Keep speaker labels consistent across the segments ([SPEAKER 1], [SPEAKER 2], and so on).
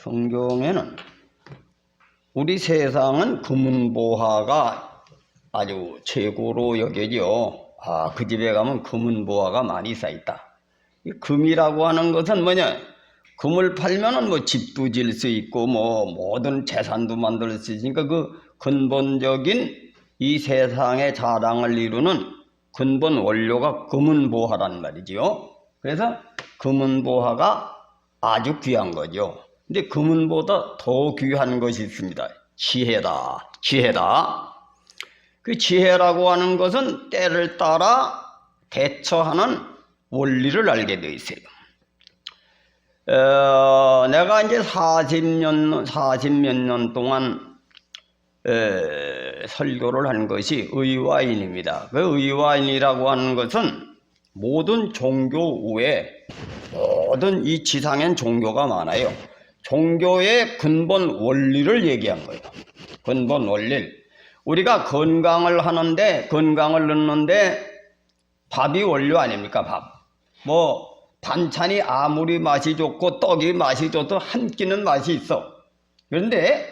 [SPEAKER 1] 성경에는 우리 세상은 금은보화가 아주 최고로 여겨져. 그 집에 가면 금은보화가 많이 쌓였다. 이 금이라고 하는 것은 뭐냐? 금을 팔면은 뭐 집도 질 수 있고 뭐 모든 재산도 만들 수 있으니까 그 근본적인 이 세상의 자랑을 이루는 근본 원료가 금은보화란 말이지요. 그래서 금은보화가 아주 귀한 거죠. 근데 금은보다 더 귀한 것이 있습니다. 지혜다. 지혜다. 그 지혜라고 하는 것은 때를 따라 대처하는 원리를 알게 되어 있어요. 내가 이제 40몇 년 동안 설교를 한 것이 의화인입니다. 그 의화인이라고 하는 것은 모든 종교 외에 모든 이 지상엔 종교가 많아요. 종교의 근본 원리를 얘기한 거예요. 근본 원리를. 우리가 건강을 하는데, 건강을 넣는데 밥이 원료 아닙니까? 밥. 뭐 반찬이 아무리 맛이 좋고 떡이 맛이 좋도 한 끼는 맛이 있어. 그런데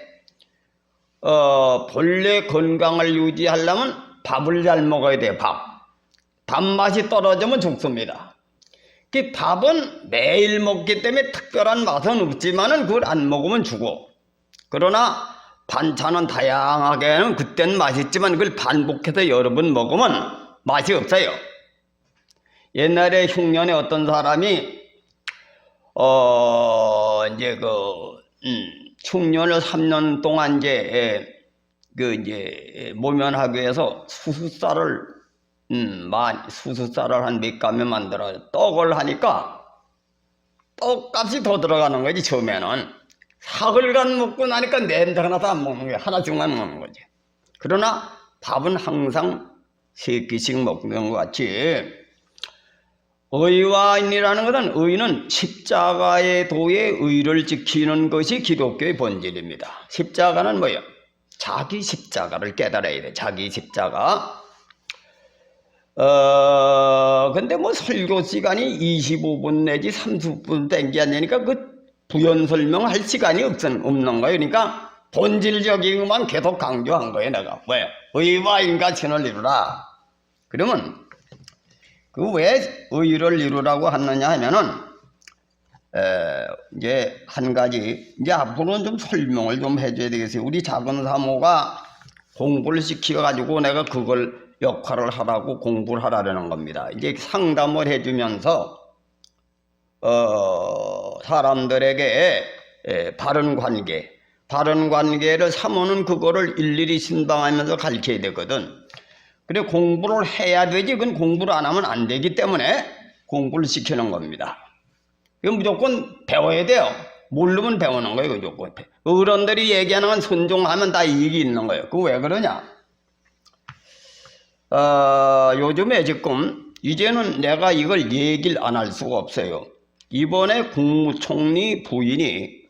[SPEAKER 1] 본래 건강을 유지하려면 밥을 잘 먹어야 돼요. 밥맛이 떨어지면 죽습니다. 그 밥은 매일 먹기 때문에 특별한 맛은 없지만은 그걸 안 먹으면 죽어. 그러나 반찬은 다양하게는 그땐 맛있지만 그걸 반복해서 여러 번 먹으면 맛이 없어요. 옛날에 흉년에 어떤 사람이 이제 흉년을 3년 동안 이제 모면하기 위해서 수숫쌀을 한 몇 가면 만들어요. 떡을 하니까 떡값이 더 들어가는 거지. 처음에는 사흘간 먹고 나니까 냄새가 나서 안 먹는 거야. 하나씩만 먹는 거지. 그러나 밥은 항상 3끼씩 먹는 것 같이 의화인이라는 것은, 의는 십자가의 도에 의를 지키는 것이 기독교의 본질입니다. 십자가는 뭐예요? 자기 십자가를 깨달아야 돼. 자기 십자가. 근데 뭐 설교 시간이 25분 내지 30분 땡기 안 되니까 그 부연 설명할 시간이 없는 거예요. 그러니까 본질적인 것만 계속 강조한 거예요. 내가 왜 의화인과 신을 이루라. 그러면 그 왜 의를 이루라고 하느냐 하면은 이제 한 가지, 이제 앞으로는 좀 설명을 좀 해줘야 되겠어요. 우리 작은 사모가 공부를 시켜가지고 내가 그걸 역할을 하라고 공부를 하라는 겁니다. 이제 상담을 해주면서 사람들에게 바른 관계를 사모는 그거를 일일이 신방하면서 가르쳐야 되거든. 그래 공부를 해야 되지. 그건 공부를 안 하면 안 되기 때문에 공부를 시키는 겁니다. 이건 무조건 배워야 돼요. 모르면 배우는 거예요. 무조건. 어른들이 얘기하는 건 순종하면 다 이익이 있는 거예요. 그거 왜 그러냐? 요즘에 지금 이제는 내가 이걸 얘기를 안 할 수가 없어요. 이번에 국무총리 부인이,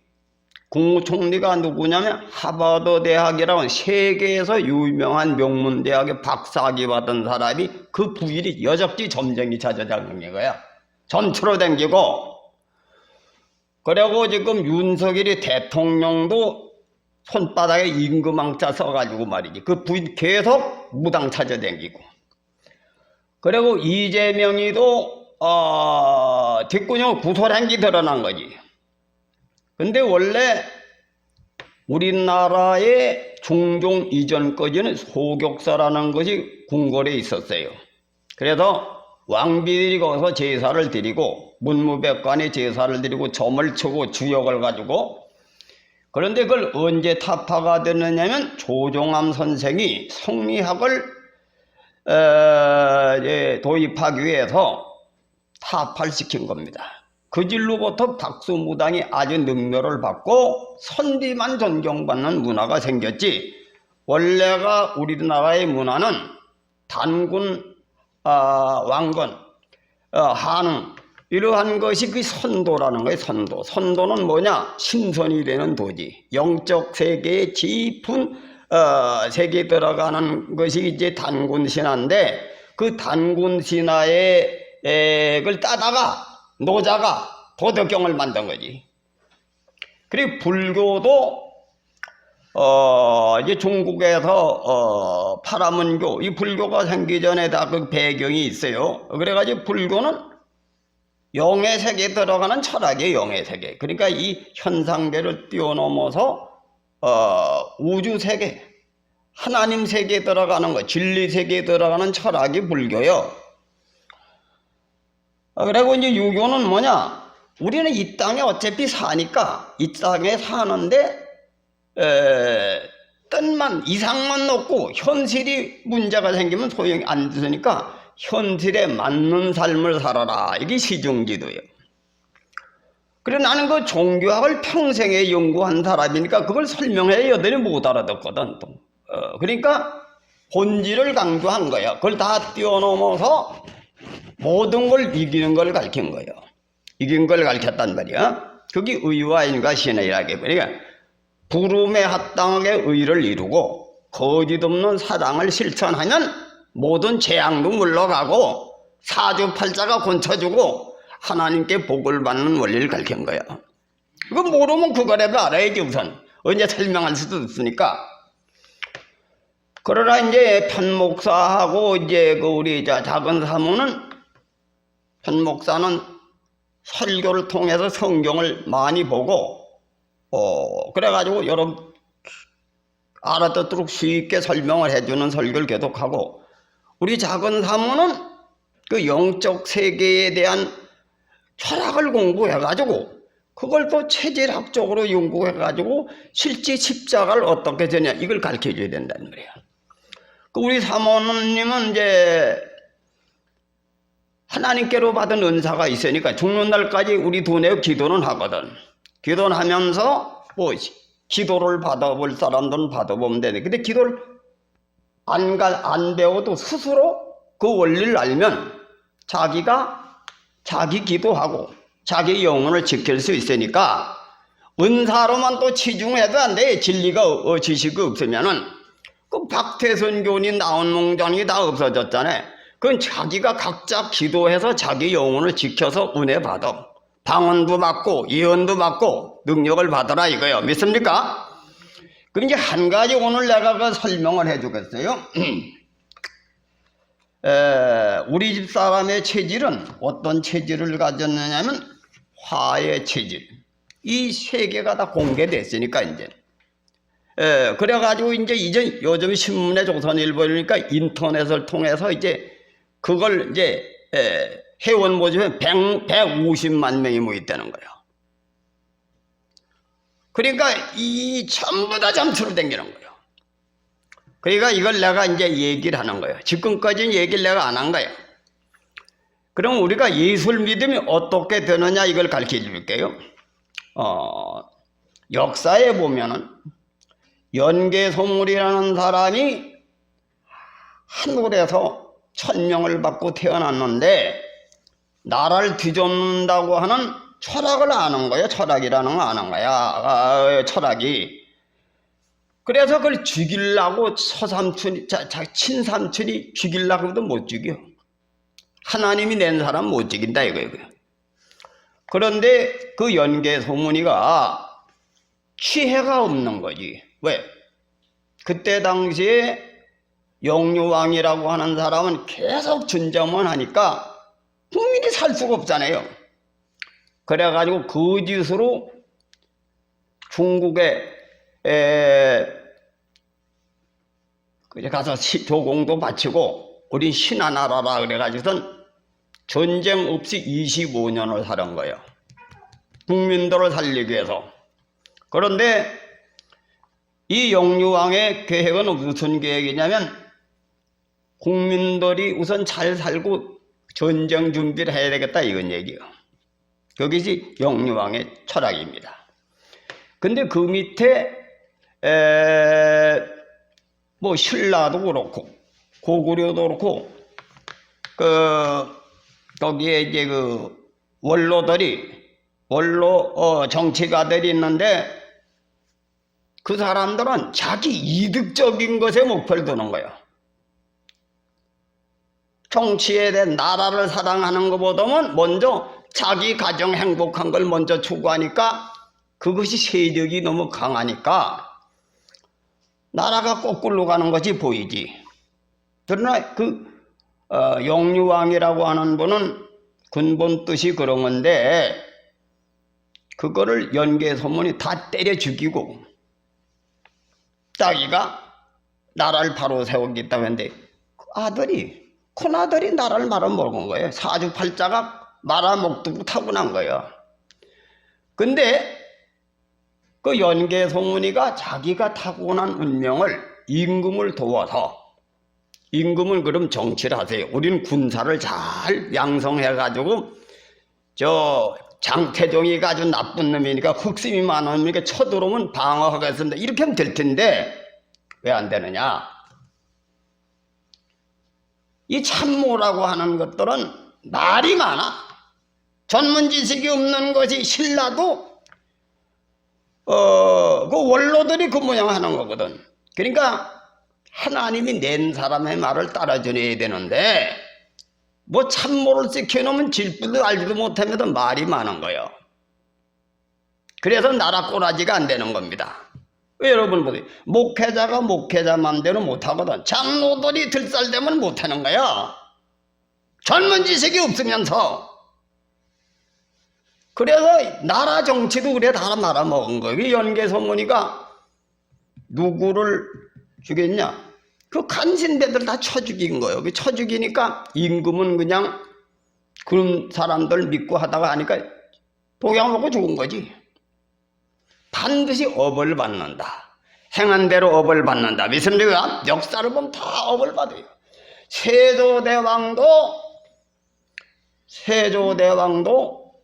[SPEAKER 1] 국무총리가 누구냐면 하버드 대학이라고 세계에서 유명한 명문대학의 박사학위 받은 사람이, 그 부인이 여적지 점쟁이 찾아다니는 거야. 전투로 댕기고. 그리고 지금 윤석열이 대통령도 손바닥에 임금왕자 써가지고 말이지. 그 부인 계속 무당 찾아다니고. 그리고 이재명이도 뒷구녕 구설행기 드러난 거지. 근데 원래 우리나라의 중종 이전까지는 소격사라는 것이 궁궐에 있었어요. 그래서 왕비들이 거기서 제사를 드리고 문무백관이 제사를 드리고 점을 치고 주역을 가지고. 그런데 그걸 언제 타파가 됐느냐면 조종암 선생이 성리학을 도입하기 위해서 타파시킨 겁니다. 그 질로부터 박수무당이 아주 능멸을 받고 선비만 존경받는 문화가 생겼지. 원래가 우리나라의 문화는 단군, 왕건, 한응 이러한 것이 그 선도라는 거예요. 선도는 뭐냐? 신선이 되는 도지. 영적 세계에 깊은 세계에 들어가는 것이 이제 단군 신화인데, 그 단군 신화의 걸 따다가 노자가 도덕경을 만든 거지. 그리고 불교도 이제 중국에서 파라문교, 이 불교가 생기기 전에 다 그 배경이 있어요. 그래가지고 불교는 영의 세계에 들어가는 철학이에요. 영의 세계. 그러니까 이 현상계를 뛰어넘어서 우주 세계, 하나님 세계에 들어가는 거, 진리 세계에 들어가는 철학이 불교요. 그리고 이제 유교는 뭐냐? 우리는 이 땅에 어차피 사니까 이 땅에 사는데 뜻만 이상만 놓고 현실이 문제가 생기면 소용이 안 되니까 현실에 맞는 삶을 살아라. 이게 시중지도예요. 그래 나는 그 종교학을 평생에 연구한 사람이니까 그걸 설명해야 여전히 못 알아듣거든. 그러니까 본질을 강조한 거야. 그걸 다 뛰어넘어서 모든 걸 이기는 걸 가르친 거예요. 이긴 걸 가르쳤단 말이야. 그게 의와 인과 신의라게. 그러니까 부름에 합당하게 의를 이루고 거짓 없는 사랑을 실천하면 모든 재앙도 물러가고 사주팔자가 곤쳐주고 하나님께 복을 받는 원리를 가르친 거야. 그거 모르면 그거라도 알아야지 우선. 언제 설명할 수도 없으니까. 그러나 이제 편목사하고 이제 그 우리 작은 사모는 편목사는 설교를 통해서 성경을 많이 보고 그래가지고 여러분 알아듣도록 쉽게 설명을 해주는 설교를 계속하고 우리 작은 사모는 그 영적 세계에 대한 철학을 공부해가지고 그걸 또 체질학적으로 연구해가지고 실제 십자가를 어떻게 되냐 이걸 가르쳐줘야 된다는 말이야. 우리 사모님은 이제 하나님께로 받은 은사가 있으니까 죽는 날까지 우리 두뇌 기도는 하거든. 기도는 하면서 뭐 기도를 받아볼 사람들은 받아보면 되네. 근데 기도를 안 배워도 스스로 그 원리를 알면 자기가 자기 기도하고 자기 영혼을 지킬 수 있으니까 은사로만 또 치중해도 안 돼. 진리가 지식이 없으면은 그 박태선 교훈이 나온 농장이 다 없어졌잖아요. 그건 자기가 각자 기도해서 자기 영혼을 지켜서 은혜 받아. 방언도 받고 예언도 받고 능력을 받아라 이거예요. 믿습니까? 그럼 이제 한 가지 오늘 내가 그 설명을 해주겠어요. 우리 집 사람의 체질은 어떤 체질을 가졌느냐면 화의 체질. 이 세 개가 다 공개됐으니까 이제. 그래가지고 이제 요즘 신문에 조선일보니까 인터넷을 통해서 이제 그걸 이제 회원 모집에 150만 명이 모였다는 거예요. 그러니까 이 전부 다 점수로 댕기는 거예요. 그러니까 이걸 내가 이제 얘기를 하는 거예요. 지금까지는 얘기를 내가 안 한 거예요. 그럼 우리가 예술 믿음이 어떻게 되느냐 이걸 가르쳐 줄게요. 역사에 보면은 연개소물이라는 사람이 하늘에서 천명을 받고 태어났는데 나라를 뒤집는다고 하는 철학을 아는 거예요. 철학이라는 거 아는 거야. 철학이. 그래서 그걸 죽이려고 서삼촌이, 친삼촌이 죽이려고 해도 못 죽여. 하나님이 낸 사람 못 죽인다 이거예요. 그런데 그 연개소문이가 취해가 없는 거지. 왜? 그때 당시에 영유왕이라고 하는 사람은 계속 전쟁만 하니까 국민이 살 수가 없잖아요. 그래가지고 거짓으로 중국에 가서 조공도 바치고 우린 신하 나라라 그래가지고선 전쟁 없이 25년을 살은 거예요. 국민들을 살리기 위해서. 그런데 이 영유왕의 계획은 무슨 계획이냐면 국민들이 우선 잘 살고 전쟁 준비를 해야 되겠다 이건 얘기예요. 그것이 영유왕의 철학입니다. 근데 그 밑에 뭐 신라도 그렇고 고구려도 그렇고 거기에 이제 그 원로 정치가들이 있는데 그 사람들은 자기 이득적인 것에 목표를 두는 거예요. 정치에 대한 나라를 사랑하는 것보다는 먼저 자기 가정 행복한 걸 먼저 추구하니까 그것이 세력이 너무 강하니까 나라가 거꾸로 가는 것이 보이지. 그러나 영유왕이라고 하는 분은 근본 뜻이 그런 건데 그거를 연개소문이 다 때려 죽이고 자기가 나라를 바로 세우겠다고 했는데 큰아들이 나라를 말아먹은 거예요. 사주팔자가 말아먹고 타고난 거예요. 근데 그 연개소문이가 자기가 타고난 운명을 임금을 도와서 임금은 그럼 정치를 하세요. 우리는 군사를 잘 양성해가지고 장태종이가 아주 나쁜 놈이니까 흑심이 많으니까 쳐들어오면 방어하겠습니다. 이렇게 하면 될 텐데 왜 안 되느냐? 이 참모라고 하는 것들은 말이 많아. 전문 지식이 없는 것이 신라도 그 원로들이 그 모양 하는 거거든. 그러니까 하나님이 낸 사람의 말을 따라줘야 되는데 뭐 참모를 시켜놓으면 질문도 알지도 못하면서 말이 많은 거예요. 그래서 나라 꼬라지가 안 되는 겁니다. 왜 여러분 보세요. 목회자가 목회자 맘대로 못하거든. 장로들이 들쌀되면 못하는 거야. 전문 지식이 없으면서. 그래서 나라 정치도 그래 다 말아먹은 거예요. 연개소문이가 누구를 죽였냐? 그 간신배들 다 쳐 죽인 거예요. 쳐 죽이니까 임금은 그냥 그런 사람들 믿고 하다가 하니까 독약 먹고 죽은 거지. 반드시 업을 받는다. 행한 대로 업을 받는다. 믿습니까? 역사를 보면 다 업을 받아요. 세조대왕도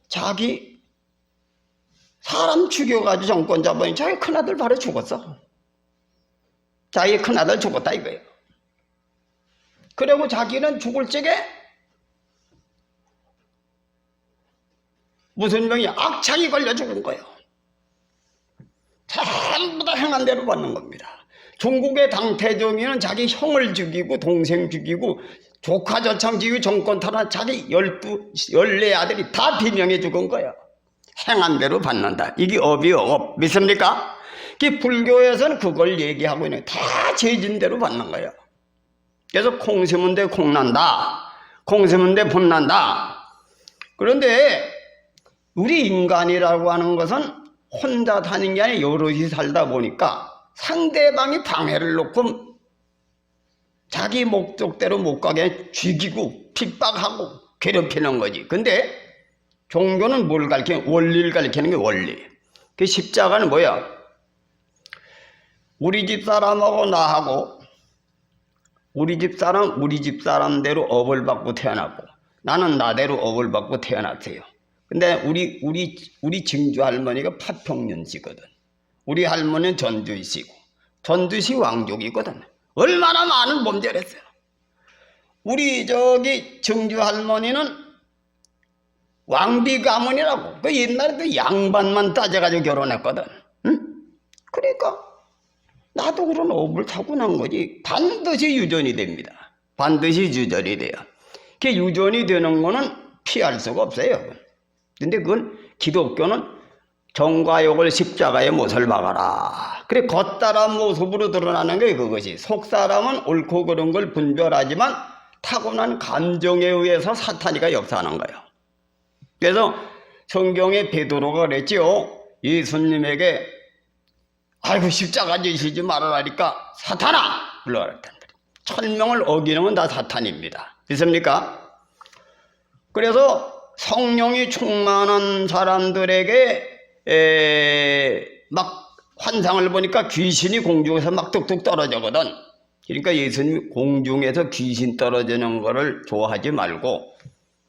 [SPEAKER 1] 자기 사람 죽여가지고 정권 잡으니 자기 큰아들 바로 죽었어. 자기 큰아들 죽었다 이거예요. 그리고 자기는 죽을 적에 무슨 병이 악창이 걸려 죽은 거예요. 전부 다 행한 대로 받는 겁니다. 중국의 당태종이는 자기 형을 죽이고 동생 죽이고 조카 저창 죽이고 정권 탈환 자기 14아들이 다 비명해 죽은 거예요. 행한 대로 받는다. 이게 업이요, 업. 믿습니까? 불교에서는 그걸 얘기하고 있는 다 죄진대로 받는 거예요. 그래서 콩 심은 데 콩 난다. 콩 심은 데 봄 난다. 그런데 우리 인간이라고 하는 것은 혼자 사는 게 아니라 여럿이 살다 보니까 상대방이 방해를 놓고 자기 목적대로 못 가게 죽이고 핍박하고 괴롭히는 거지. 근데 종교는 뭘 가르치냐? 원리를 가르치는 게 원리. 그 십자가는 뭐야? 우리 집 사람하고 나하고 우리 집 사람대로 업을 받고 태어나고 나는 나대로 업을 받고 태어났어요. 근데 우리 증조 할머니가 파평년시거든. 우리 할머니는 전주시고 전주시 왕족이거든. 얼마나 많은 범죄를 했어요. 우리 증조 할머니는 왕비 가문이라고. 그 옛날에 그 양반만 따져가지고 결혼했거든. 응? 그러니까 나도 그런 업을 타고난 거지. 반드시 유전이 됩니다. 반드시 유전이 돼요. 그 유전이 되는 거는 피할 수가 없어요. 근데 그건 기독교는 정과 욕을 십자가에 못을 박아라. 그래 겉사람 모습으로 드러나는 게 그것이. 속사람은 옳고 그른 걸 분별하지만 타고난 감정에 의해서 사탄이가 역사하는 거예요. 그래서 성경에 베드로가 그랬지요. 예수님에게 아이고 십자가 지시지 말아라니까 사탄아! 불러라. 천명을 어기는 건 다 사탄입니다. 믿습니까? 그래서 성령이 충만한 사람들에게 막 환상을 보니까 귀신이 공중에서 막 뚝뚝 떨어지거든. 그러니까 예수님이 공중에서 귀신 떨어지는 거를 좋아하지 말고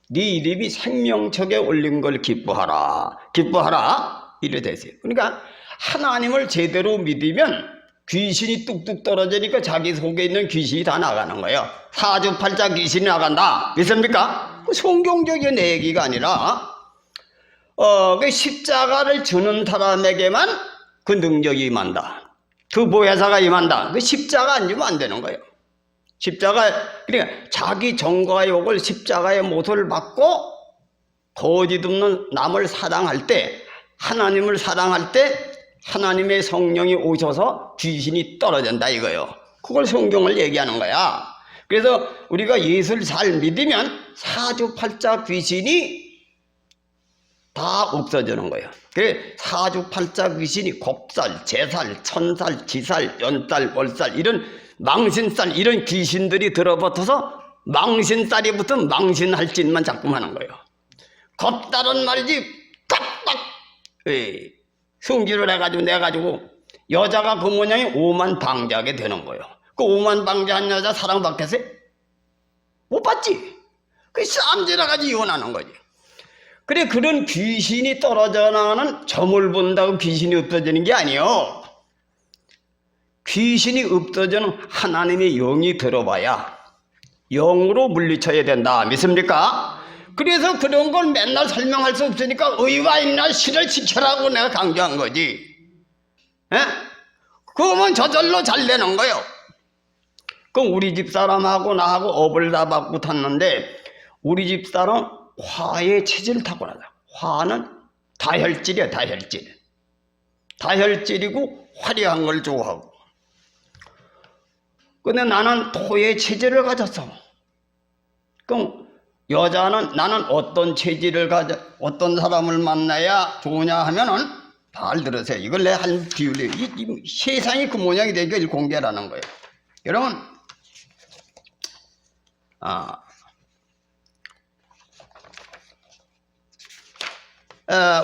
[SPEAKER 1] 네 이름이 생명책에 올린 걸 기뻐하라. 기뻐하라. 이래 되세요. 그러니까 하나님을 제대로 믿으면 귀신이 뚝뚝 떨어지니까 자기 속에 있는 귀신이 다 나가는 거예요. 사주팔자 귀신이 나간다. 믿습니까? 성경적인 얘기가 아니라 그 십자가를 주는 사람에게만 그 능력이 임한다. 그 보혜사가 임한다. 그 십자가 안 주면 안 되는 거예요. 십자가 그러니까 자기 정과 욕을 십자가의 못을 받고 거짓 없는 남을 사랑할 때 하나님을 사랑할 때 하나님의 성령이 오셔서 귀신이 떨어진다 이거요. 그걸 성경을 얘기하는 거야. 그래서 우리가 예수를 잘 믿으면 사주팔자 귀신이 다 없어지는 거예요. 그래 사주팔자 귀신이 곱살, 재살, 천살, 지살, 연살, 월살 이런 망신살 이런 귀신들이 들어붙어서 망신살이 붙은 망신할 짓만 자꾸 하는 거예요. 곱살은 말이지 깍딱 성질을 해가지고 내가지고 여자가 그 모양이 오만방자하게 되는 거예요. 그 오만방자한 여자 사랑받겠어요? 못 받지. 그 쌈질해가지고 이혼하는 거지. 그래 그런 귀신이 떨어져 나가는 점을 본다고 귀신이 없어지는 게 아니요. 귀신이 없어지는 하나님의 영이 들어봐야 영으로 물리쳐야 된다. 믿습니까? 그래서 그런 걸 맨날 설명할 수 없으니까 의와 인과 실을 지켜라고 내가 강조한 거지. 에? 그러면 저절로 잘 되는 거예요. 그럼 우리 집사람하고 나하고 업을 다 받고 탔는데 우리 집사람 화의 체질을 타고나다. 화는 다혈질이야. 다혈질. 다혈질이고 화려한 걸 좋아하고. 근데 나는 토의 체질을 가졌어. 그럼 여자는 나는 어떤 체질을 가져 어떤 사람을 만나야 좋으냐 하면은 잘 들으세요. 이걸 내 한 비율이 이 세상이 그 모양이 되니까 이걸 공개하는 거예요. 여러분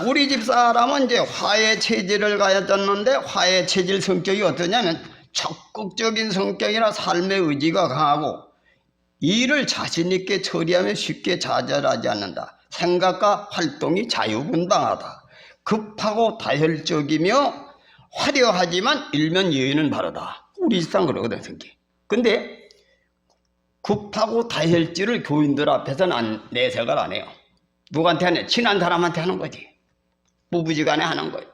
[SPEAKER 1] 우리 집 사람은 이제 화의 체질을 가졌는데 화의 체질 성격이 어떠냐면 적극적인 성격이나 삶의 의지가 강하고 일을 자신 있게 처리하며 쉽게 좌절하지 않는다. 생각과 활동이 자유분방하다. 급하고 다혈적이며 화려하지만 일면 예의는 바르다. 우리 집사람 그러거든 성격. 근데 급하고 다혈질을 교인들 앞에서는 내색을 안 해요. 누구한테 하냐? 친한 사람한테 하는 거지. 부부지간에 하는 거예요.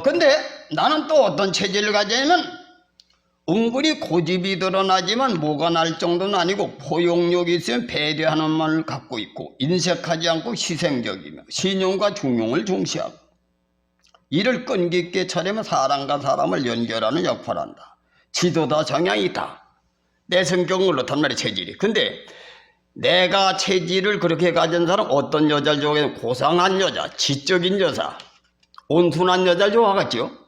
[SPEAKER 1] 근데 나는 또 어떤 체질을 가지냐면 은근히 고집이 드러나지만 뭐가 날 정도는 아니고 포용력이 있으면 배려하는 마음을 갖고 있고 인색하지 않고 희생적이며 신용과 중용을 중시하고 이를 끈기 있게 차리면 사람과 사람을 연결하는 역할을 한다. 지도자 정향이 있다. 내 성격은 그렇단 말이야 체질이. 근데 내가 체질을 그렇게 가진 사람 어떤 여자를 좋아하겠냐? 고상한 여자, 지적인 여자, 온순한 여자를 좋아하겠죠.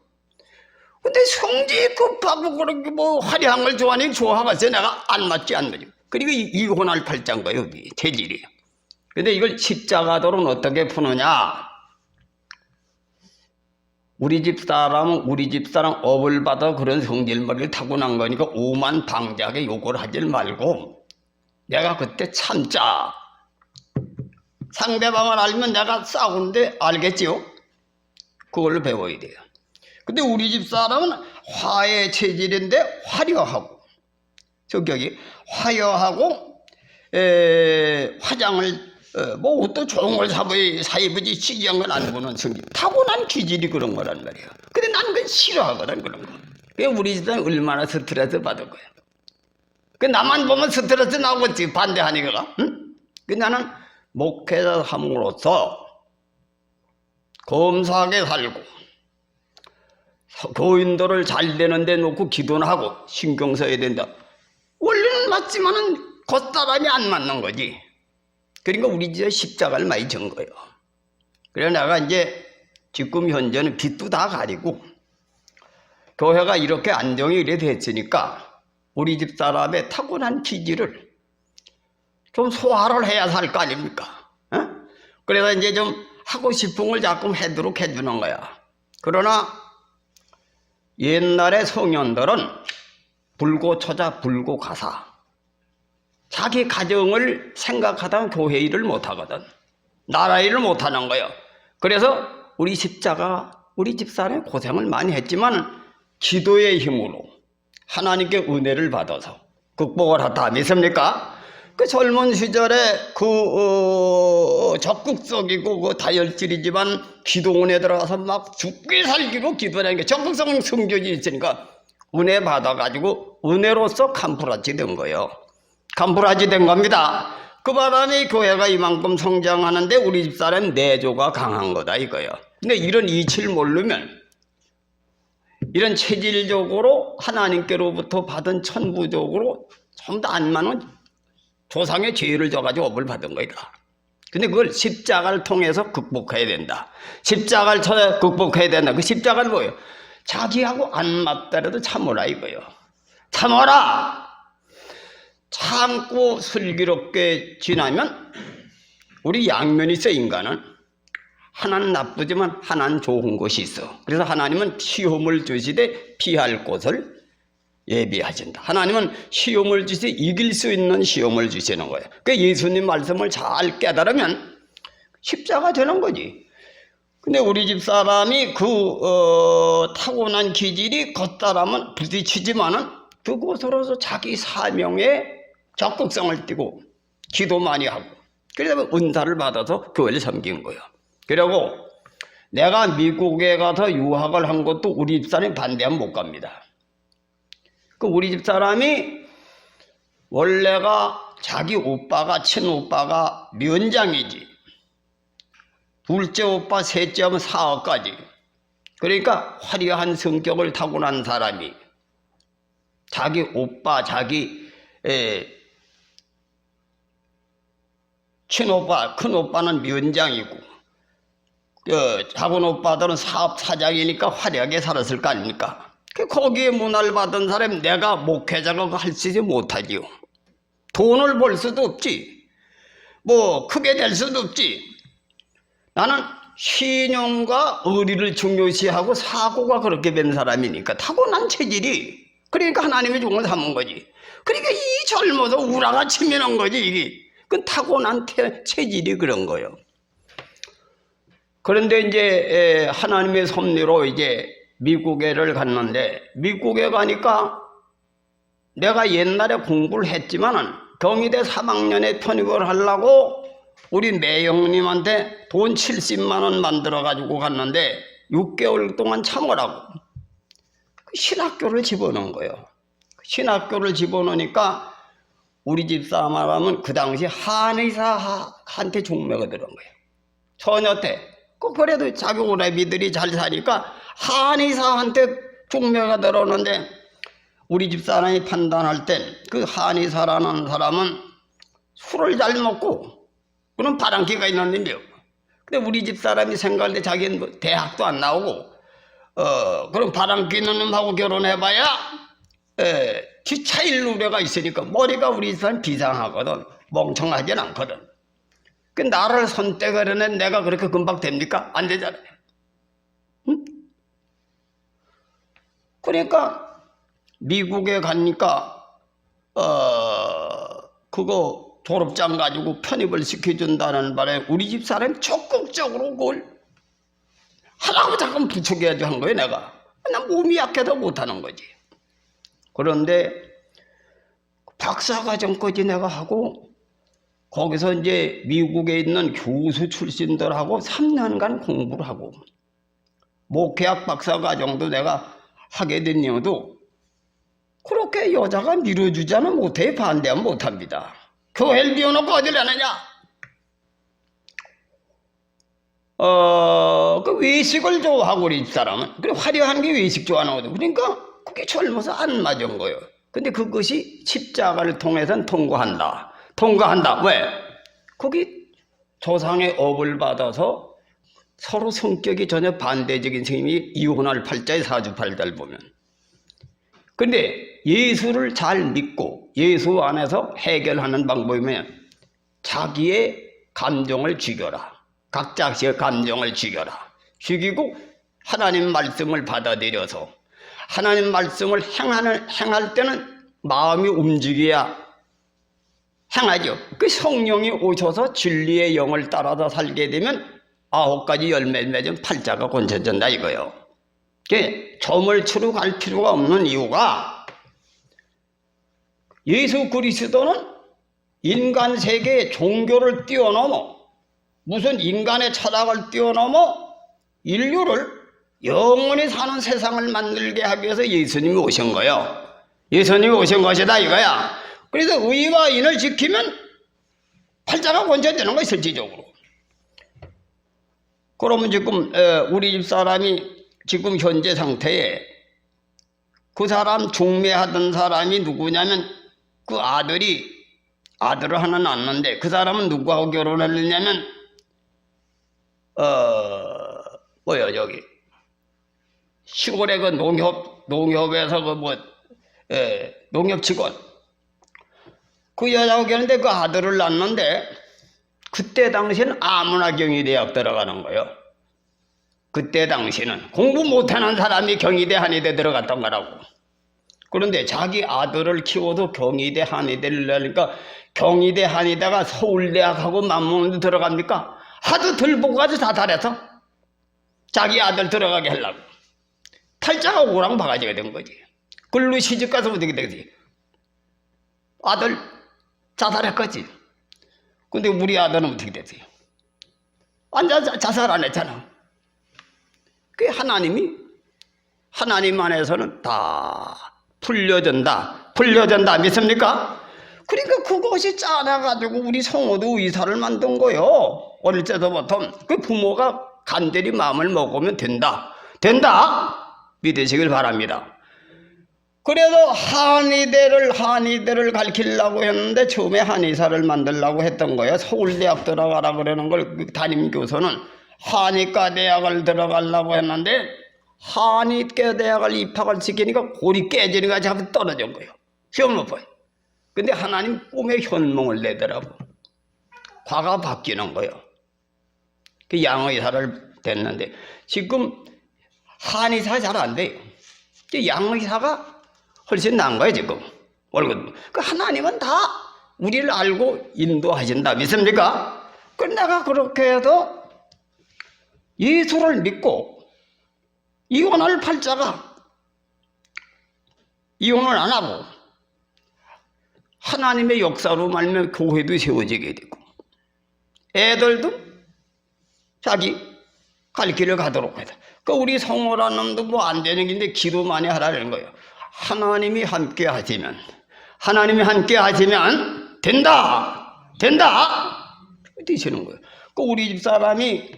[SPEAKER 1] 근데 성질이 급하고 그렇게 뭐 화려한 걸 좋아하니 좋아하겠어요. 내가 안 맞지 않느냐. 그리고 이혼할 팔자인 거예요. 여기 체질이. 근데 이걸 십자가도로는 어떻게 푸느냐. 우리 집 사람은 우리 집 사람 업을 받아 그런 성질머리를 타고난 거니까 오만방자하게 욕을 하지 말고 내가 그때 참자. 상대방을 알면 내가 싸우는데 알겠지요? 그걸로 배워야 돼요. 근데 우리 집 사람은 화의 체질인데 화려하고 성격이 화려하고 화장을 뭐 옷도 좋은 걸 사입으지 시기한 건 안 보는 성격. 타고난 기질이 그런 거란 말이에요. 근데 나는 그건 싫어하거든 그런 거. 그게 우리 집 사람이 얼마나 스트레스 받을 거야. 그 나만 보면 스트레스 나오겠지 반대하니까. 응? 그 나는 목회자 함으로써 검소하게 살고 교인들을 잘 되는 데 놓고 기도는 하고 신경 써야 된다. 원래는 맞지만은 겉사람이 안 맞는 거지. 그러니까 우리 집에 십자가를 많이 전 거예요. 그래서 내가 이제 지금 현재는 빚도 다 가리고 교회가 이렇게 안정이 이래 됐으니까 우리 집 사람의 타고난 기질을 좀 소화를 해야 살 거 아닙니까? 어? 그래서 이제 좀 하고 싶은 걸 자꾸 해도록 해주는 거야. 그러나 옛날의 성현들은 불고초자 불고가사 자기 가정을 생각하다가 교회 일을 못하거든. 나라 일을 못하는 거예요. 그래서 우리 십자가 우리 집사람이 고생을 많이 했지만 기도의 힘으로 하나님께 은혜를 받아서 극복을 하다. 믿습니까? 그 젊은 시절에 적극적이고 그 다혈질이지만 기도원에 들어가서 막 죽기 살기로 기도하는 게 적극성 성격이 있으니까 은혜 받아가지고 은혜로서 간부라지 된 거예요. 간부라지 된 겁니다. 그 바람에 교회가 이만큼 성장하는데 우리 집사람 내조가 강한 거다 이거예요. 근데 이런 이치를 모르면 이런 체질적으로 하나님께로부터 받은 천부적으로 전부 다 안 맞는 조상의 죄를 져가지고 업을 받은 거다. 근데 그걸 십자가를 통해서 극복해야 된다. 십자가를 극복해야 된다. 그 십자가는 뭐예요? 자기하고 안 맞더라도 참으라 이거예요. 참아라! 참고 슬기롭게 지나면 우리 양면이 있어 인간은. 하나는 나쁘지만 하나는 좋은 것이 있어. 그래서 하나님은 시험을 주시되 피할 곳을 예비하신다. 하나님은 시험을 주시 이길 수 있는 시험을 주시는 거예요. 그 예수님 말씀을 잘 깨달으면 십자가 되는 거지. 근데 우리 집 사람이 타고난 기질이 겉사람은 부딪히지만은 그곳으로서 자기 사명에 적극성을 띠고 기도 많이 하고 그래서 은사를 받아서 교회를 섬긴 거예요. 그리고 내가 미국에 가서 유학을 한 것도 우리 집사람이 반대하면 못 갑니다. 그 우리 집사람이 원래가 자기 오빠가 친오빠가 면장이지. 둘째 오빠 셋째 하면 사업까지. 그러니까 화려한 성격을 타고난 사람이 자기 오빠 자기 친오빠 큰오빠는 면장이고 작은 오빠들은 사업 사장이니까 화려하게 살았을 거 아닙니까? 거기에 문화를 받은 사람이 내가 목회자가 할 수 있지 못하지요. 돈을 벌 수도 없지. 뭐 크게 될 수도 없지. 나는 신용과 의리를 중요시하고 사고가 그렇게 된 사람이니까 타고난 체질이. 그러니까 하나님의 종을 삼은 거지. 그러니까 이 젊어서 우라가 치미는 거지 이게. 그 타고난 체질이 그런 거예요. 그런데 이제 하나님의 섭리로 이제 미국에를 갔는데 미국에 가니까 내가 옛날에 공부를 했지만은 경희대 3학년에 편입을 하려고 우리 매형님한테 돈 70만 원 만들어 가지고 갔는데 6개월 동안 참으라고 신학교를 집어넣은 거예요. 신학교를 집어넣으니까 우리 집사람은 그 당시 한의사한테 종묘가 들어온 거예요. 처녀 때. 그래도 자기 오라비들이 잘 사니까 한의사한테 종묘가 들어오는데 우리 집사람이 판단할 땐 그 한의사라는 사람은 술을 잘 먹고 그런 바람기가 있는 놈이요. 근데 우리 집사람이 생각할 때 자기는 뭐 대학도 안 나오고 그런 바람기 있는 놈하고 결혼해봐야 기차일 우려가 있으니까 머리가 우리 집사람 비상하거든. 멍청하진 않거든. 그 나를 선택하려는 내가 그렇게 금방 됩니까? 안 되잖아요. 응? 그러니까 미국에 가니까 그거 졸업장 가지고 편입을 시켜준다는 바람에 우리 집사람이 적극적으로 그걸 하라고 잠깐 부추겨야지 한 거예요. 내가. 난 몸이 약해도 못하는 거지. 그런데 박사과정까지 내가 하고 거기서 이제 미국에 있는 교수 출신들하고 3년간 공부를 하고 목회학 박사과정도 내가 하게 된 이유도 그렇게 여자가 밀어주지는 못해. 반대하면 못합니다. 교회를 비워놓고 어딜 하느냐? 그 외식을 좋아하고 우리 집사람은 그래 화려한 게 외식 좋아하는 거죠. 그러니까 그게 젊어서 안 맞은 거예요. 근데 그것이 십자가를 통해서는 통과한다. 왜? 거기 조상의 업을 받아서 서로 성격이 전혀 반대적인 스님이 이혼할 팔자의 사주팔자를 보면. 근데 예수를 잘 믿고 예수 안에서 해결하는 방법이면 자기의 감정을 죽여라. 각자의 감정을 죽이고 하나님 말씀을 받아들여서 하나님 말씀을 행할 때는 마음이 움직여야 행하죠. 그 성령이 오셔서 진리의 영을 따라서 살게 되면 9가지 열매 맺은 팔자가 권쳐진다 이거예요. 점을 치러 갈 필요가 없는 이유가 예수 그리스도는 인간 세계의 종교를 뛰어넘어 무슨 인간의 철학을 뛰어넘어 인류를 영원히 사는 세상을 만들게 하기 위해서 예수님이 오신 거예요. 예수님이 오신 것이다 이거야. 그래서 의와 인을 지키면 팔자가 권장되는 거예요, 실질적으로. 그러면 지금 우리 집 사람이 지금 현재 상태에 그 사람 중매하던 사람이 누구냐면 그 아들을 하나 낳았는데 그 사람은 누구하고 결혼했느냐면 저기 시골의 그 농협에서 농협 직원 그 여자하고 결혼했는데 그 아들을 낳았는데 그때 당시는 아무나 경희대학 들어가는 거예요. 그때 당시는 공부 못하는 사람이 경희대 한의대 들어갔던 거라고. 그런데 자기 아들을 키워도 경희대 한의대를 하니까 경희대 한의대가 서울대학하고 맞먹는 데 들어갑니까? 하도 들보고 가서 자살해서 자기 아들 들어가게 하려고. 팔자가 오랑 바가지가 된 거지. 글로 시집가서 어떻게 되지? 아들 자살했겠지. 근데 우리 아들은 어떻게 되지? 자살 안 했잖아. 그 하나님 안에서는 다 풀려진다 믿습니까? 그러니까 그것이 짜내가지고 우리 성호도 의사를 만든 거요. 어릴 때부터 그 부모가 간절히 마음을 먹으면 된다 믿으시길 바랍니다. 그래서 한의대를 가르치려고 했는데 처음에 한의사를 만들려고 했던 거예요. 서울대학 들어가라 그러는 걸 담임 교수는 한의과 대학을 들어가려고 했는데 한의과 대학을 입학을 시키니까 골이 깨지는 것이 한번 떨어진 거예요. 시험 못 봐요. 근데 하나님 꿈에 현몽을 내더라고. 과가 바뀌는 거예요. 그 양의사를 됐는데 지금 한의사 잘 안 돼요. 양의사가 훨씬 나은 거예요 지금. 그 하나님은 다 우리를 알고 인도하신다 믿습니까? 그 내가 그렇게 해도 예수를 믿고 이혼할 팔자가 이혼을 안 하고 하나님의 역사로 말면 교회도 세워지게 되고 애들도 자기 갈 길을 가도록 해서 그 우리 성호라는 놈도 뭐 안 되는 긴데 기도 많이 하라는 거예요. 하나님이 함께 하시면 된다 되시는 거예요. 그 우리 집 사람이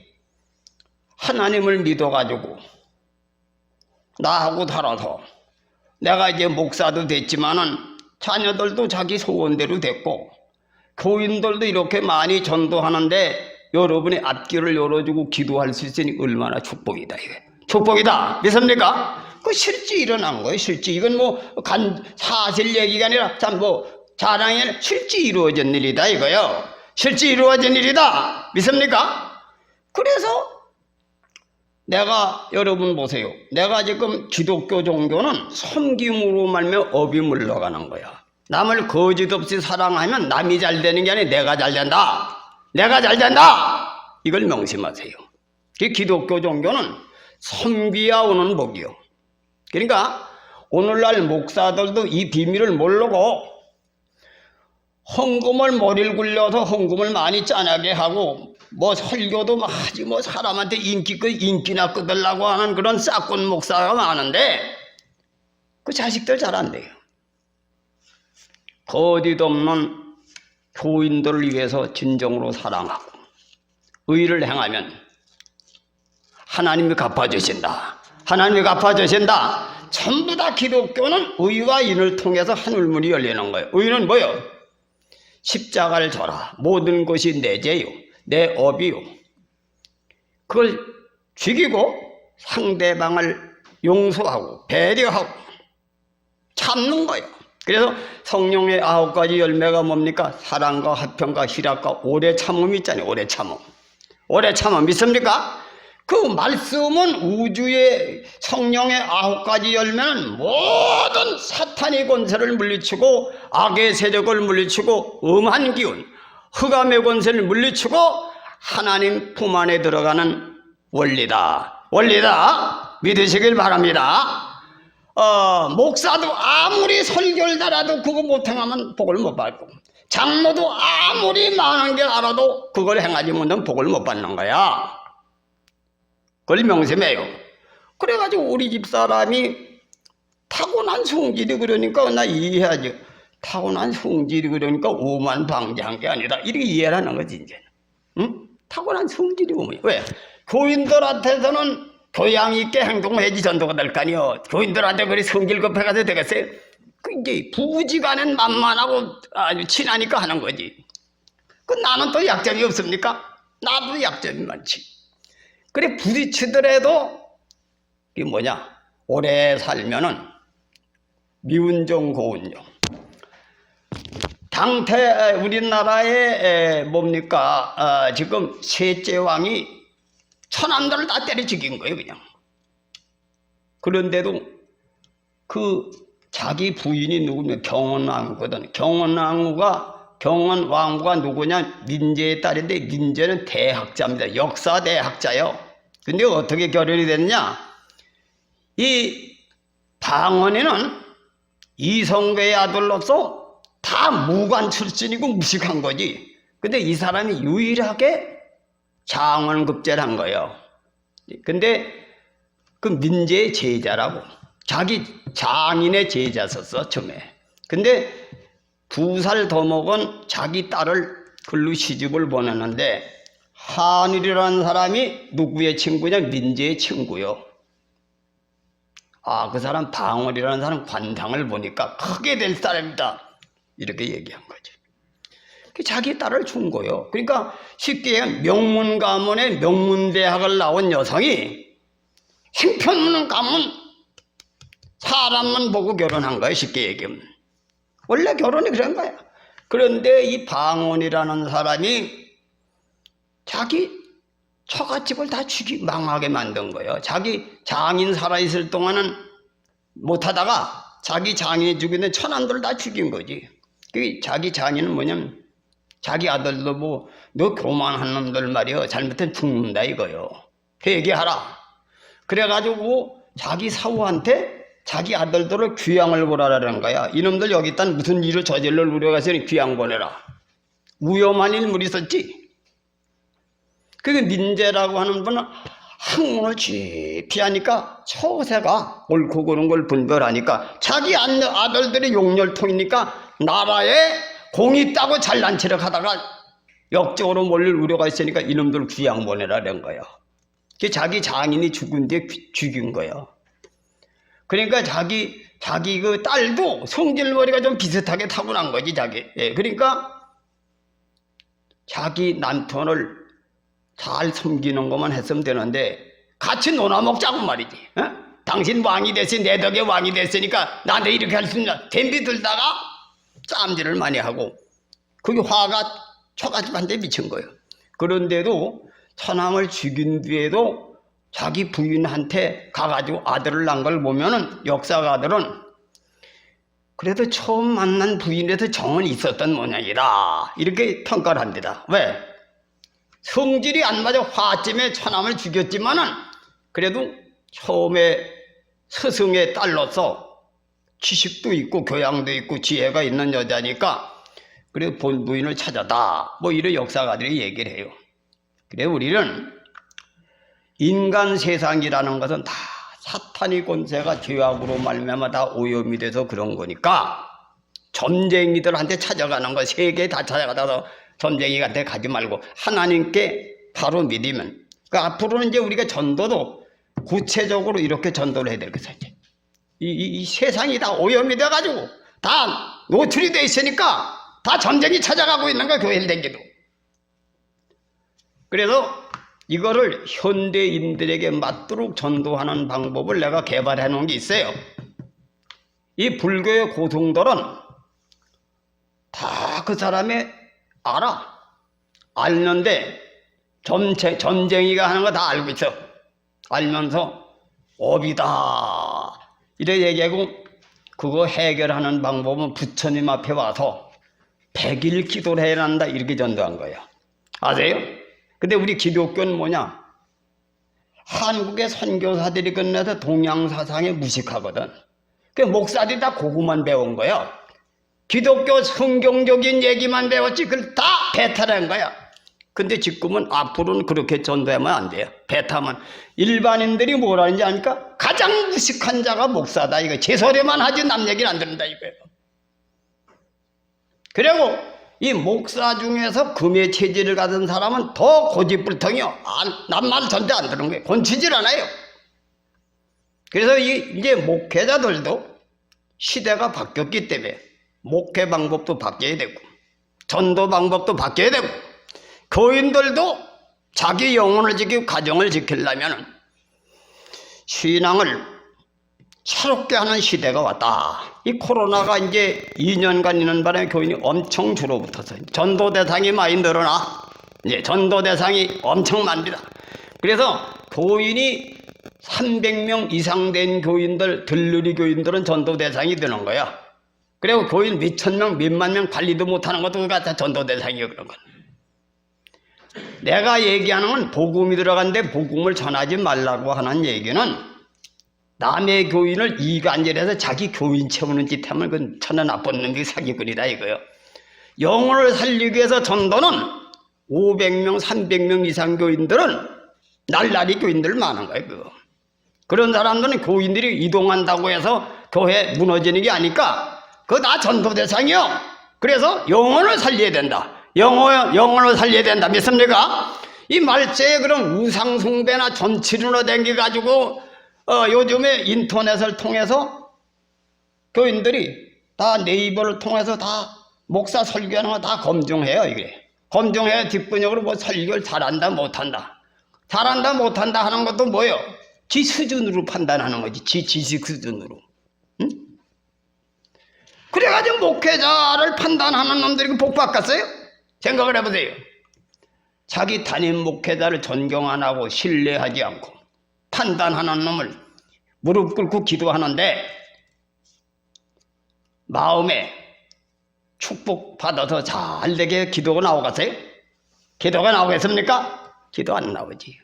[SPEAKER 1] 하나님을 믿어가지고 나하고 살아서 내가 이제 목사도 됐지만은 자녀들도 자기 소원대로 됐고 교인들도 이렇게 많이 전도하는데 여러분의 앞길을 열어주고 기도할 수 있으니 얼마나 축복이다 이게. 축복이다 믿습니까? 그 실제 일어난 거예요. 실제 이건 뭐 사실 얘기가 아니라 참 뭐 자랑이 아니라 실제 이루어진 일이다 이거요. 실제 이루어진 일이다 믿습니까? 그래서 내가 여러분 보세요. 내가 지금 기독교 종교는 섬김으로 말며 업이 물러가는 거야. 남을 거짓 없이 사랑하면 남이 잘 되는 게 아니라 내가 잘 된다. 이걸 명심하세요. 기독교 종교는 섬기야 오는 복이요. 그러니까 오늘날 목사들도 이 비밀을 모르고 헌금을 머리를 굴려서 헌금을 많이 짜내게 하고 뭐 설교도 막 하지 뭐 사람한테 인기나 끄들라고 하는 그런 싹군 목사가 많은데 그 자식들 잘 안 돼요. 거짓 없는 교인들을 위해서 진정으로 사랑하고 의를 행하면 하나님이 갚아주신다. 전부 다 기독교는 의와 인을 통해서 하늘문이 열리는 거예요. 의는 뭐예요? 십자가를 져라. 모든 것이 내 죄요. 내 업이요. 그걸 죽이고 상대방을 용서하고 배려하고 참는 거예요. 그래서 성령의 9가지 열매가 뭡니까? 사랑과 화평과 희락과 오래 참음이 있잖아요. 오래 참음 믿습니까? 그 말씀은 우주의 성령의 9가지 열매는 모든 사탄의 권세를 물리치고 악의 세력을 물리치고 음한 기운, 흑암의 권세를 물리치고 하나님 품 안에 들어가는 원리다 믿으시길 바랍니다. 목사도 아무리 설교를 달아도 그거 못 행하면 복을 못 받고 장로도 아무리 많은 게 알아도 그걸 행하지 못하면 복을 못 받는 거야. 그걸 명심해요. 그래가지고 우리 집사람이 타고난 성질이 그러니까 나 이해하지. 타고난 성질이 그러니까 오만 방지한 게 아니라 이렇게 이해를 하는 거지 이제는. 응? 타고난 성질이 오면 왜? 교인들한테서는 교양 있게 행동해야지 전도가 될 거 아니요. 교인들한테 그리 성질 급해가지고 되겠어요? 그 이제 부지간엔 만만하고 아주 친하니까 하는 거지. 그 나는 또 약점이 없습니까? 나도 약점이 많지. 그래 부딪히더라도 이게 뭐냐? 오래 살면은 미운정 고운정. 당태 우리나라에 뭡니까? 지금 셋째 왕이 처남들을 다 때려 죽인 거예요, 그냥. 그런데도 그 자기 부인이 누구면 경원왕후거든. 경원왕후가 누구냐? 민제의 딸인데 민제는 대학자입니다. 역사 대학자요. 근데 어떻게 결혼이 됐냐? 이 방언에는 이성계의 아들로서 다 무관 출신이고 무식한 거지. 근데 이 사람이 유일하게 장원급제를 한 거예요. 근데 그 민제의 제자라고. 자기 장인의 제자였어, 처음에. 근데 2살 더 먹은 자기 딸을 글로 시집을 보냈는데 한일이라는 사람이 누구의 친구냐? 민제의 친구요. 아, 그 사람 방월이라는 사람 관상을 보니까 크게 될 사람이다. 이렇게 얘기한 거지. 자기 딸을 준 거예요. 그러니까 쉽게 얘기하면 명문 가문의 명문대학을 나온 여성이 행편없는 가문 사람만 보고 결혼한 거예요. 쉽게 얘기하면. 원래 결혼이 그런 거야. 그런데 이 방원이라는 사람이 자기 처갓집을 다 망하게 만든 거예요. 자기 장인 살아있을 동안은 못하다가 자기 장인이 죽이는 처남들을 다 죽인 거지. 자기 장인은 뭐냐면 자기 아들도 뭐 너 교만한 놈들 말이여 잘못하면 죽는다 이거요. 회개하라. 그래가지고 자기 사후한테 자기 아들들을 귀양을 보라라는 거야. 이놈들 여기 있다 무슨 일을 저질러 우려가서 귀양 보내라. 위험한 인물이 있었지. 그 민제라고 하는 분은 학문을 깊이 하니까 처세가 옳고 그른 걸 분별하니까 자기 아들들이 용렬통이니까 나라에 공이 있다고 잘난 체를 하다가 역적으로 몰릴 우려가 있으니까 이놈들 귀양 보내라는 거예요. 자기 장인이 죽은 뒤에 죽인 거예요. 그러니까 자기 그 딸도 성질머리가 좀 비슷하게 타고난 거지 자기. 예, 그러니까 자기 남편을 잘 섬기는 것만 했으면 되는데 같이 놀아먹자고 말이지. 어? 당신 왕이 됐으니 내 덕에 왕이 됐으니까 나한테 이렇게 할 수 있냐. 댐비 들다가 짬질을 많이 하고 그게 화가 처갓집한테 미친 거예요. 그런데도 처남을 죽인 뒤에도 자기 부인한테 가가지고 아들을 낳은 걸 보면은 역사가들은 그래도 처음 만난 부인에도 정은 있었던 모양이다 이렇게 평가를 합니다. 왜? 성질이 안 맞아 화쯤에 처남을 죽였지만은 그래도 처음에 스승의 딸로서 지식도 있고 교양도 있고 지혜가 있는 여자니까 그래 본 부인을 찾아다 뭐 이런 역사가들이 얘기를 해요. 그래 우리는 인간 세상이라는 것은 다 사탄의 권세가 죄악으로 말미암아 다 오염이 돼서 그런 거니까 점쟁이들한테 찾아가는 거 세계 다 찾아가다가 점쟁이한테 가지 말고 하나님께 바로 믿으면 그러니까 앞으로는 이제 우리가 전도도 구체적으로 이렇게 전도를 해야 될 것이죠. 이 세상이 다 오염이 돼가지고 다 노출이 돼 있으니까 다 점쟁이 찾아가고 있는 거야 교회를 댕기도. 그래서 이거를 현대인들에게 맞도록 전도하는 방법을 내가 개발해 놓은 게 있어요. 이 불교의 고승들은 다 그 사람이 알는데 점쟁이가 하는 거 다 알고 있어. 알면서 업이다 이래 얘기하고 그거 해결하는 방법은 부처님 앞에 와서 100일 기도를 해야 한다 이렇게 전도한 거예요. 아세요? 근데 우리 기독교는 뭐냐? 한국의 선교사들이 끝내서 동양 사상에 무식하거든. 그 목사들이 다 그거만 배운 거야. 기독교 성경적인 얘기만 배웠지 그걸 다 배탈한 거야. 근데 지금은 앞으로는 그렇게 전도하면 안 돼요. 배타면 일반인들이 뭐라는지 아니까 가장 무식한 자가 목사다 이거. 제 소리만 하지 남 얘기는 안 듣는다 이거예요. 그리고 이 목사 중에서 금의 체질을 가진 사람은 더 고집불통이요. 남 말 전혀 안 들은 거예요. 건치질 않아요. 그래서 이제 목회자들도 시대가 바뀌었기 때문에 목회 방법도 바뀌어야 되고 전도 방법도 바뀌어야 되고 교인들도 자기 영혼을 지키고 가정을 지키려면 신앙을 새롭게 하는 시대가 왔다. 이 코로나가 이제 2년간 있는 바람에 교인이 엄청 줄어붙어서 전도 대상이 많이 늘어나. 이제 전도 대상이 엄청 많습니다. 그래서 교인이 300명 이상 된 교인들, 들러리 교인들은 전도 대상이 되는 거야. 그리고 교인 몇천 명, 몇만 명 관리도 못하는 것도 다 전도 대상이에요. 그런 건. 내가 얘기하는 건 복음이 들어간데 복음을 전하지 말라고 하는 얘기는 남의 교인을 이간질해서 자기 교인 채우는 짓 하면 그건 천하 나쁜 놈이 사기꾼이다 이거요. 영혼을 살리기 위해서 전도는 500명, 300명 이상 교인들은 날라리 교인들 많은 거예요. 그거. 그런 사람들은 교인들이 이동한다고 해서 교회 무너지는 게 아니까 그거 다 전도 대상이요. 그래서 영혼을 살려야 된다. 영혼을 살려야 된다. 믿습니까? 이 말세에 그런 우상숭배나 전치르노 댕겨가지고 요즘에 인터넷을 통해서 교인들이 다 네이버를 통해서 다 목사 설교하는 거 다 검증해요. 이게 검증해 뒷분역으로 뭐 설교를 잘한다 못한다 잘한다 못한다 하는 것도 뭐예요? 지 수준으로 판단하는 거지. 지 지식 수준으로. 응? 그래가지고 목회자를 판단하는 놈들이 복 받겠어요? 생각을 해보세요. 자기 담임 목회자를 존경 안 하고 신뢰하지 않고 판단하는 놈을 무릎 꿇고 기도하는데 마음에 축복받아서 잘 되게 기도가 나오겠어요? 기도가 나오겠습니까? 기도 안 나오지.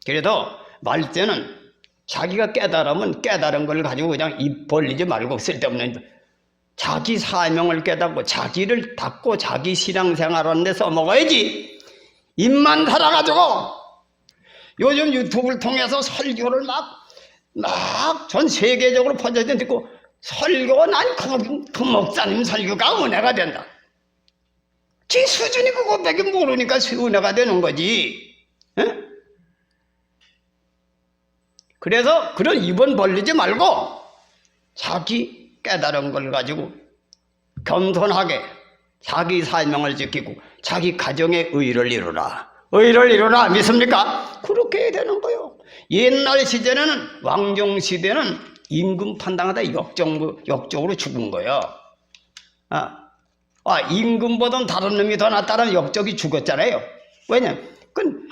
[SPEAKER 1] 그래도 말때는 자기가 깨달으면 깨달은 걸 가지고 그냥 입 벌리지 말고 쓸데없는 자기 사명을 깨닫고 자기를 닦고 자기 신앙생활하는 데 써먹어야지. 입만 살아가지고 요즘 유튜브를 통해서 설교를 막 전 세계적으로 퍼져서 듣고 설교가 난 그 목사님 설교가 은혜가 된다. 지 수준이 그거밖에 모르니까 은혜가 되는 거지. 에? 그래서 그런 입은 벌리지 말고 자기 깨달은 걸 가지고 겸손하게 자기 사명을 지키고 자기 가정의 의를 이루라. 의를 이루라. 믿습니까? 그렇게 해야 되는 거예요. 옛날 시대는 왕정 시대는 임금 판단하다 역적으로 죽은 거예요. 임금보다 다른 놈이 더 낫다는 역적이 죽었잖아요. 왜냐면 그건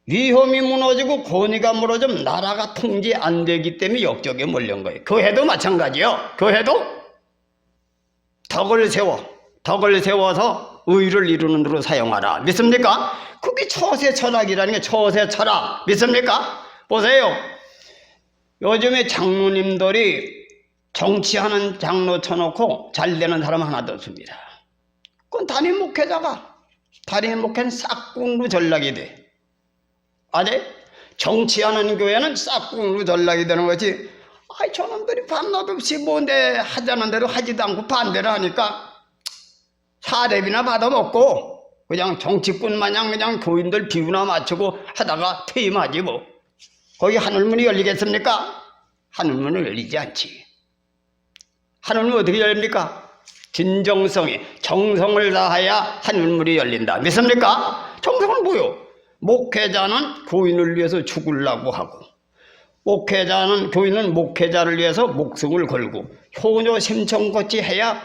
[SPEAKER 1] 위험이 무너지고 권위가 무너지면 나라가 통제 안 되기 때문에 역적에 몰린 거예요. 교회도 마찬가지요. 교회도 덕을 세워서 의를 이루는 데로 사용하라. 믿습니까? 그게 처세 철학이라는 게 처세 철학. 믿습니까? 보세요. 요즘에 장로님들이 정치하는 장로 쳐놓고 잘 되는 사람 하나도 없습니다. 그건 담임 목회는 싹꿍로 전락이 돼. 아니? 정치하는 교회는 싹꿍로 전락이 되는 거지. 저놈들이 밤낮 없이 뭔데 하자는 대로 하지도 않고 반대를 하니까 사례비나 받아먹고 그냥 정치꾼 마냥 그냥 교인들 비유나 맞추고 하다가 퇴임하지 뭐. 거기 하늘문이 열리겠습니까? 하늘문은 열리지 않지. 하늘문이 어떻게 열립니까? 진정성이 정성을 다해야 하늘문이 열린다. 믿습니까? 정성은 뭐요? 목회자는 교인을 위해서 죽으려고 하고 교인은 목회자를 위해서 목숨을 걸고 효녀 심청같이 해야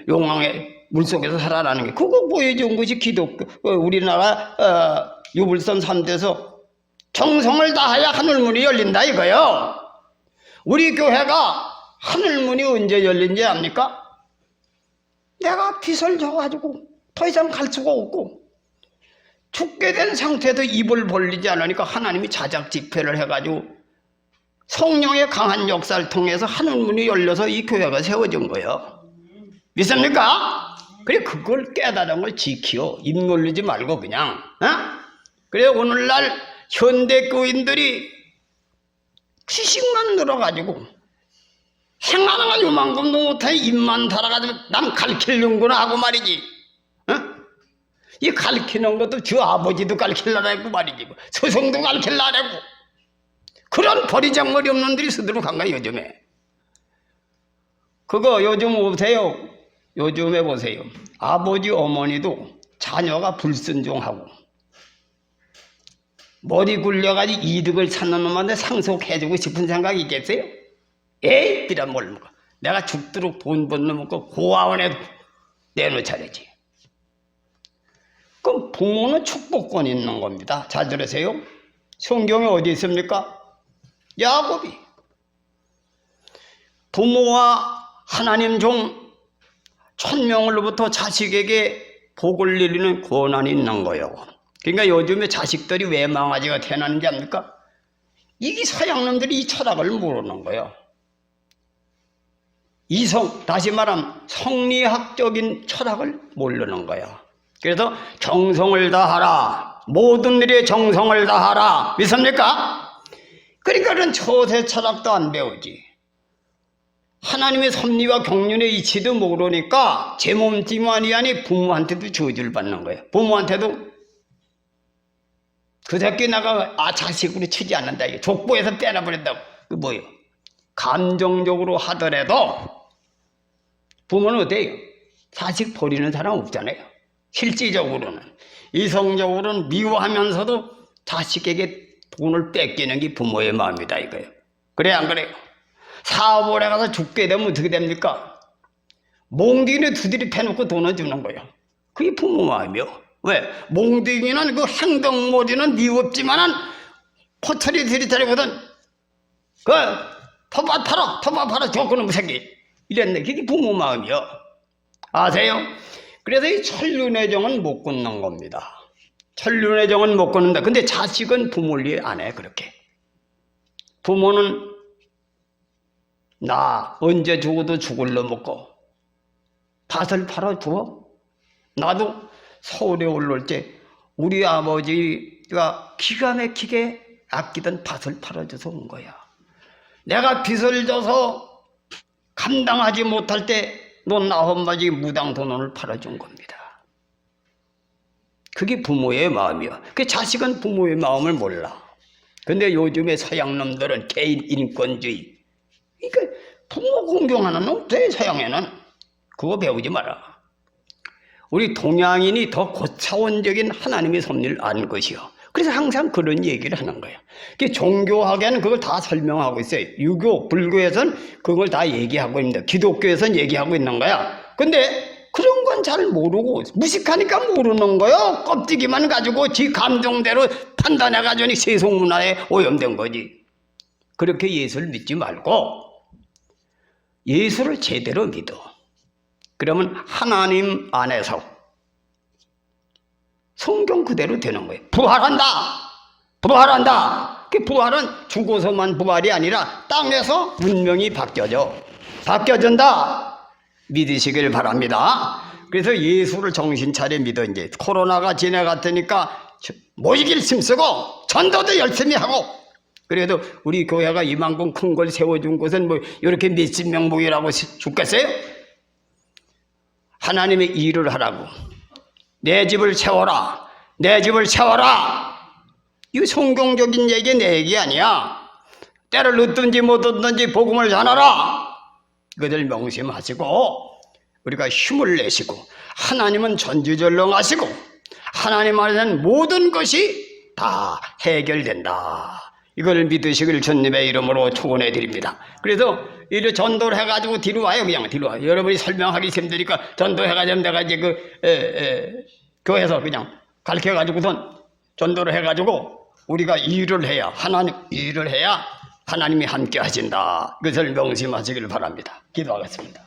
[SPEAKER 1] 용왕의 물속에서 살아나는 게 그거 보여준 것이 기독교 우리나라 유불선 3대에서 정성을 다해야 하늘문이 열린다 이거요. 우리 교회가 하늘문이 언제 열린지 압니까? 내가 빚을 져가지고 더 이상 갈 수가 없고 죽게 된 상태에도 입을 벌리지 않으니까 하나님이 자작 집회를 해가지고 성령의 강한 역사를 통해서 하늘문이 열려서 이 교회가 세워진 거예요. 믿습니까? 그래 그걸 깨달은 걸 지키요. 입 놀리지 말고 그냥. 그래 오늘날 현대 교인들이 지식만 늘어가지고 행하는 거 요만큼도 못해. 입만 달아가지고 남 가르치려구나 하고 말이지. 어? 이 가르치는 것도 저 아버지도 가르치려고 말이지. 스승도 가르치려고. 그런 버리장머리 없는 놈들이 스스로간 거야 요즘에. 그거 요즘 보세요. 요즘에 보세요. 아버지 어머니도 자녀가 불순종하고 머리 굴려가지고 이득을 찾는 놈한테 상속해주고 싶은 생각이 있겠어요? 에이, 이란 뭘 먹어. 내가 죽도록 돈 버는 먹고 고아원에 내놓자 되지. 그럼 부모는 축복권이 있는 겁니다. 잘 들으세요. 성경에 어디 있습니까? 야곱이 부모와 하나님 종 1000명으로부터 자식에게 복을 내리는 권한이 있는 거예요. 그러니까 요즘에 자식들이 왜 망아지가 태어나는지 압니까? 이게 서양놈들이 이 철학을 모르는 거예요. 다시 말하면 성리학적인 철학을 모르는 거야. 그래서 정성을 다하라. 모든 일에 정성을 다하라. 믿습니까? 그러니까 그런 처세 철학도 안 배우지. 하나님의 섭리와 경륜의 이치도 모르니까 제 몸뚱이만이 아니 부모한테도 저주를 받는 거예요. 부모한테도 그 새끼 나가 자식으로 치지 않는다. 족보에서 떼어버린다고. 그 뭐예요? 감정적으로 하더라도 부모는 어때요? 자식 버리는 사람 없잖아요. 실질적으로는. 이성적으로는 미워하면서도 자식에게 돈을 뺏기는 게 부모의 마음이다 이거예요. 그래 안 그래요? 사업을 해가서 죽게 되면 어떻게 됩니까? 몽둥이를 두드리 패놓고 돈을 주는 거예요. 그게 부모 마음이요. 왜? 몽둥이는 그 행동머리는 미웠지만은 포털이 들이대거든. 그 토밭 팔아 저거는 새끼 이랬네. 그게 부모 마음이요. 아세요? 그래서 이 천륜의 정은 못 끊는 겁니다. 천륜의 정은 못 끊는다. 근데 자식은 부모를 이해 안 해. 그렇게 부모는 나 언제 죽어도 죽을 놈 먹고 밭을 팔아 주어. 나도 서울에 올라올 때 우리 아버지가 기가 막히게 아끼던 밭을 팔아줘서 온 거야. 내가 빚을 져서 감당하지 못할 때 넌 나한마디 무당 돈을 팔아준 겁니다. 그게 부모의 마음이야. 그 자식은 부모의 마음을 몰라. 근데 요즘에 서양놈들은 개인 인권주의. 그러니까 부모 공경하는 놈 돼, 서양에는. 그거 배우지 마라. 우리 동양인이 더 고차원적인 하나님의 섭리를 아는 것이요. 그래서 항상 그런 얘기를 하는 거예요. 종교학에는 그걸 다 설명하고 있어요. 유교, 불교에서는 그걸 다 얘기하고 있는데 기독교에서는 얘기하고 있는 거야. 근데 그런 건 잘 모르고 무식하니까 모르는 거예요. 껍데기만 가지고 지 감정대로 판단해가지고 세속문화에 오염된 거지. 그렇게 예수를 믿지 말고 예수를 제대로 믿어. 그러면 하나님 안에서 성경 그대로 되는 거예요. 부활한다. 부활한다. 그 부활은 죽어서만 부활이 아니라 땅에서 운명이 바뀌어진다. 믿으시길 바랍니다. 그래서 예수를 정신 차려 믿어. 이제 코로나가 지나갔으니까 모이길 힘쓰고 전도도 열심히 하고. 그래도 우리 교회가 이만큼 큰 걸 세워준 곳은 뭐 이렇게 몇십 명 모이라고 죽겠어요? 하나님의 일을 하라고. 내 집을 채워라. 내 집을 채워라. 이거 성경적인 얘기 내 얘기 아니야. 때를 얻든지 못 얻든지 복음을 전하라. 이것을 명심하시고 우리가 힘을 내시고 하나님은 전지전능하시고 하나님 안에는 모든 것이 다 해결된다. 이걸 믿으시길 주님의 이름으로 축원해 드립니다. 그래서 이래 전도를 해가지고 뒤로 와요. 그냥 뒤로 와요. 여러분이 설명하기 힘드니까 전도해가지고 내가 이제 교회에서 그냥 가르쳐가지고선 전도를 해가지고 우리가 일을 해야 하나님이 함께 하신다. 이것을 명심하시길 바랍니다. 기도하겠습니다.